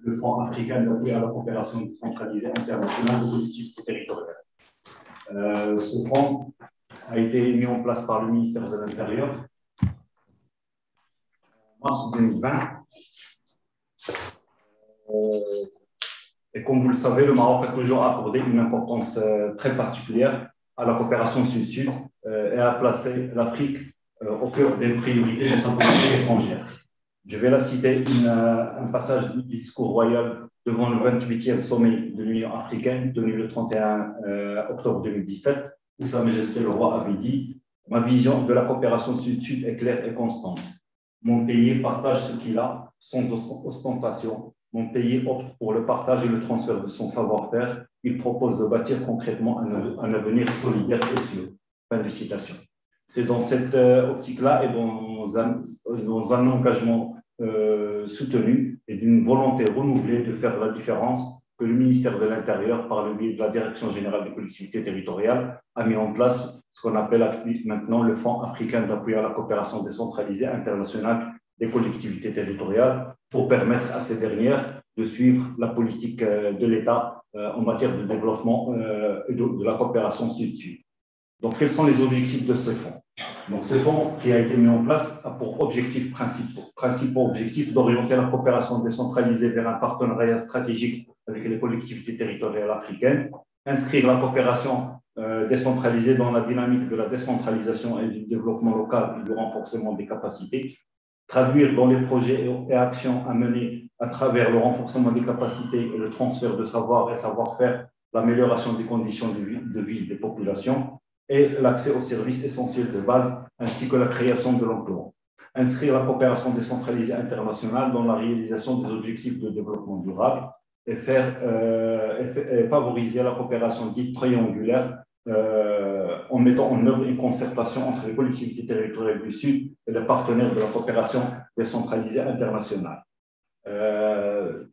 le Fonds africain d'appui à la coopération décentralisée internationale de collectivités territoriales. Ce fonds a été mis en place par le ministère de l'Intérieur en mars 2020. Et comme vous le savez, le Maroc a toujours accordé une importance très particulière à la coopération sud-sud et a placé l'Afrique au cœur des priorités de sa politique étrangère. Je vais la citer un passage du discours royal devant le 28e sommet de l'Union africaine, tenu le 31 octobre 2017, où Sa Majesté le Roi avait dit « Ma vision de la coopération sud-sud est claire et constante. Mon pays partage ce qu'il a sans ostentation. Mon pays opte pour le partage et le transfert de son savoir-faire. Il propose de bâtir concrètement un avenir solidaire et sûr. » Fin de citation. C'est dans cette optique-là et dans un engagement soutenu et d'une volonté renouvelée de faire la différence que le ministère de l'Intérieur, par le biais de la Direction générale des collectivités territoriales, a mis en place ce qu'on appelle maintenant le Fonds africain d'appui à la coopération décentralisée internationale des collectivités territoriales pour permettre à ces dernières de suivre la politique de l'État en matière de développement et de la coopération sud-sud. Donc, quels sont les objectifs de ce fonds? Donc, ce fonds qui a été mis en place a pour principaux objectifs d'orienter la coopération décentralisée vers un partenariat stratégique avec les collectivités territoriales africaines, inscrire la coopération décentralisée dans la dynamique de la décentralisation et du développement local et du renforcement des capacités, traduire dans les projets et actions à mener à travers le renforcement des capacités et le transfert de savoir et savoir-faire, l'amélioration des conditions de vie des populations, et l'accès aux services essentiels de base, ainsi que la création de l'emploi. Inscrire la coopération décentralisée internationale dans la réalisation des objectifs de développement durable et favoriser la coopération dite triangulaire en mettant en œuvre une concertation entre les collectivités territoriales du Sud et les partenaires de la coopération décentralisée internationale.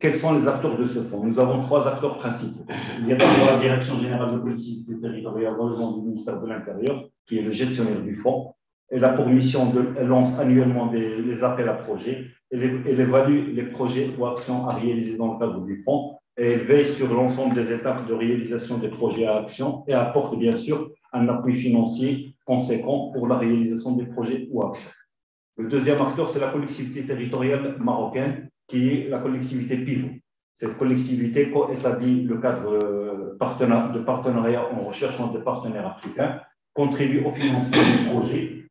Quels sont les acteurs de ce fonds? Nous avons trois acteurs principaux. Il y a d'abord la Direction générale de collectivités territoriales relevant du ministère de l'Intérieur, qui est le gestionnaire du fonds. Elle a pour mission elle lance annuellement des appels à projets. Elle évalue les projets ou actions à réaliser dans le cadre du fonds et elle veille sur l'ensemble des étapes de réalisation des projets à action et apporte bien sûr un appui financier conséquent pour la réalisation des projets ou actions. Le deuxième acteur, c'est la collectivité territoriale marocaine, qui est la collectivité pivot. Cette collectivité co-établit le cadre de partenariat en recherchant des partenaires africains, contribue au financement du projet,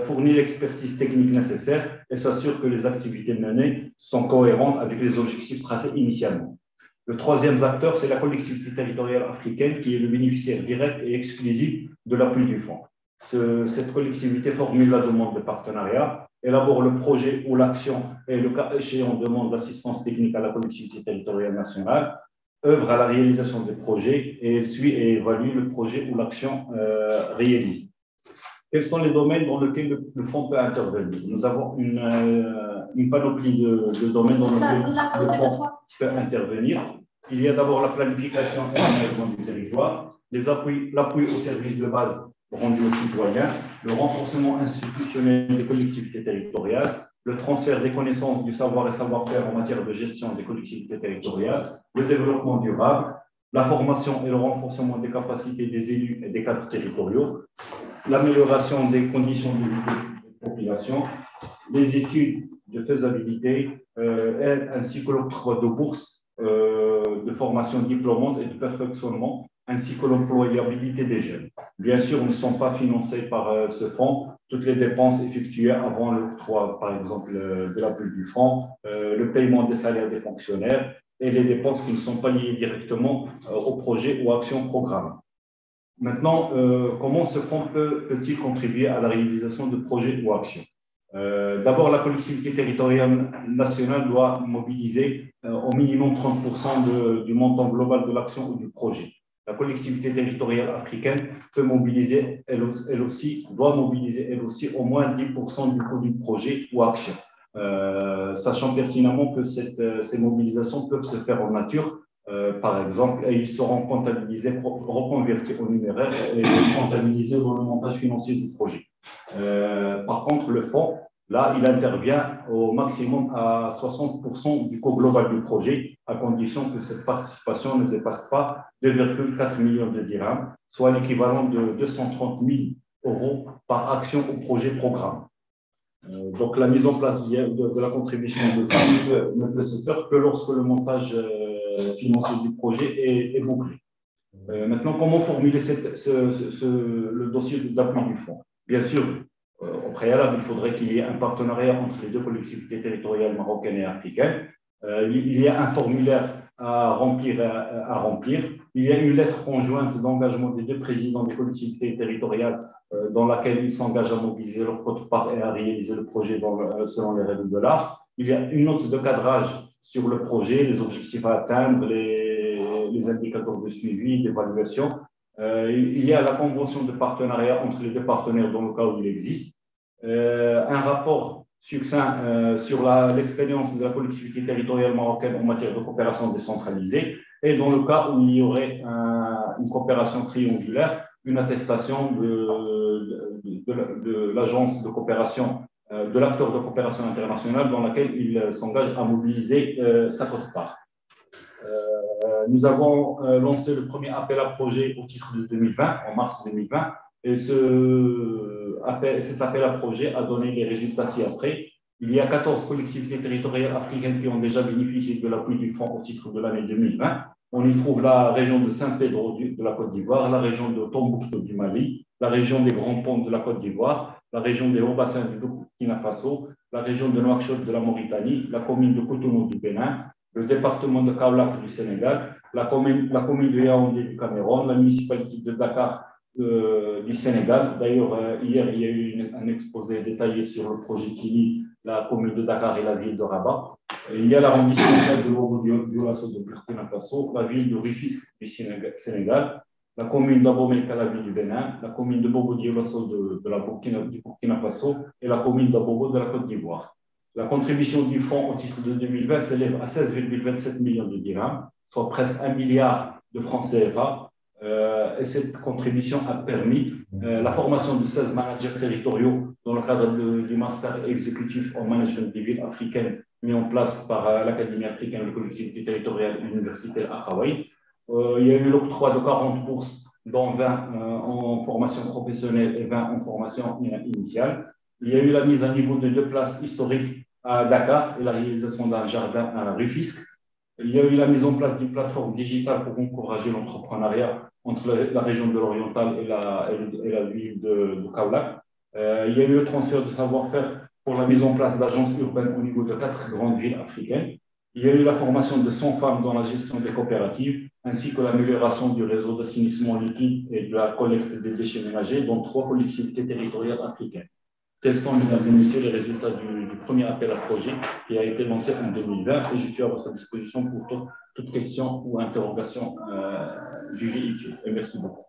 fournit l'expertise technique nécessaire et s'assure que les activités menées sont cohérentes avec les objectifs tracés initialement. Le troisième acteur, c'est la collectivité territoriale africaine, qui est le bénéficiaire direct et exclusif de l'appui du fonds. Cette collectivité formule la demande de partenariat, élabore le projet ou l'action et le cas échéant demande d'assistance technique à la collectivité territoriale nationale, œuvre à la réalisation des projets et suit et évalue le projet ou l'action réalisée. Quels sont les domaines dans lesquels le fonds peut intervenir? Nous avons une panoplie de domaines dans lesquels le fonds peut intervenir. Il y a d'abord la planification et l'aménagement du territoire, l'appui aux services de base rendus aux citoyens, le renforcement institutionnel des collectivités territoriales, le transfert des connaissances, du savoir et savoir-faire en matière de gestion des collectivités territoriales, le développement durable, la formation et le renforcement des capacités des élus et des cadres territoriaux, l'amélioration des conditions de vie des populations, les études de faisabilité, ainsi que l'octroi de bourses de formation diplômante et de perfectionnement, ainsi que l'employabilité des jeunes. Bien sûr, ne sont pas financés par ce fonds toutes les dépenses effectuées avant l'octroi, par exemple, de l'appui du fonds, le paiement des salaires des fonctionnaires et les dépenses qui ne sont pas liées directement au projet ou action programmée. Maintenant, comment ce fonds peut-il contribuer à la réalisation de projets ou actions? D'abord, la collectivité territoriale nationale doit mobiliser au minimum 30% du montant global de l'action ou du projet. La collectivité territoriale africaine peut mobiliser, doit mobiliser elle aussi au moins 10% du coût du projet ou action, sachant pertinemment que ces mobilisations peuvent se faire en nature, par exemple, et ils seront comptabilisés, reconvertis au numéraire et comptabilisés dans le montage financier du projet. Par contre, le fonds Là, il intervient au maximum à 60% du coût global du projet, à condition que cette participation ne dépasse pas 2,4 millions de dirhams, soit l'équivalent de 230 000 euros par action au projet programme. Donc, la mise en place de la contribution de fonds ne peut se faire que lorsque le montage financier du projet est bouclé. Maintenant, comment formuler le dossier d'appui du fonds? Bien sûr, au préalable, il faudrait qu'il y ait un partenariat entre les deux collectivités territoriales marocaines et africaines. Il y a un formulaire à remplir. Il y a une lettre conjointe d'engagement des deux présidents des collectivités territoriales dans laquelle ils s'engagent à mobiliser leur quote-part et à réaliser le projet selon les règles de l'art. Il y a une note de cadrage sur le projet, les objectifs à atteindre, les indicateurs de suivi, d'évaluation. Il y a la convention de partenariat entre les deux partenaires dans le cas où il existe. Un rapport succinct sur l'expérience de la collectivité territoriale marocaine en matière de coopération décentralisée. Et dans le cas où il y aurait une coopération triangulaire, une attestation de l'agence de coopération, de l'acteur de coopération internationale dans laquelle il s'engage à mobiliser sa quote-part. Nous avons lancé le premier appel à projet au titre de 2020, en mars 2020, et cet appel à projet a donné les résultats ci-après. Il y a 14 collectivités territoriales africaines qui ont déjà bénéficié de l'appui du fonds au titre de l'année 2020. On y trouve la région de Saint-Pedro de la Côte d'Ivoire, la région de Tombouctou du Mali, la région des Grands Ponts de la Côte d'Ivoire, la région des Hauts-Bassins du Burkina Faso, la région de Nouakchott de la Mauritanie, la commune de Cotonou du Bénin, le département de Kaolack du Sénégal, la commune de Yaoundé du Cameroun, la municipalité de Dakar du Sénégal. D'ailleurs, hier, il y a eu un exposé détaillé sur le projet qui lie la commune de Dakar et la ville de Rabat. Il y a l'arrondissement de Bobo-Dioulasso de Burkina Faso, la ville de Rufisque du Sénégal, la commune d'Abomey-Calavi du Bénin, la commune de Bobo-Dioulasso du Burkina Faso et la commune d'Abobo de la Côte d'Ivoire. La contribution du fonds au titre de 2020 s'élève à 16,27 millions de dirhams, soit presque 1 milliard de francs CFA. Et cette contribution a permis la formation de 16 managers territoriaux dans le cadre du master exécutif en management des villes africaines mis en place par l'Académie africaine de collectivité territoriale universitaire à Hawaï. Il y a eu l'octroi de 40 bourses, dont 20 en formation professionnelle et 20 en formation initiale. Il y a eu la mise à niveau de 2 places historiques à Dakar et la réalisation d'un jardin à Rufisque. Il y a eu la mise en place d'une plateforme digitale pour encourager l'entrepreneuriat entre la région de l'Oriental et la ville de Kaolack. Il y a eu le transfert de savoir-faire pour la mise en place d'agences urbaines au niveau de 4 grandes villes africaines. Il y a eu la formation de 100 femmes dans la gestion des coopératives, ainsi que l'amélioration du réseau d'assainissement liquide et de la collecte des déchets ménagers dans 3 collectivités territoriales africaines. Tels sont, mesdames et messieurs, les résultats du premier appel à projet qui a été lancé en 2020 et je suis à votre disposition pour toute question ou interrogation jugée utile. Et merci beaucoup.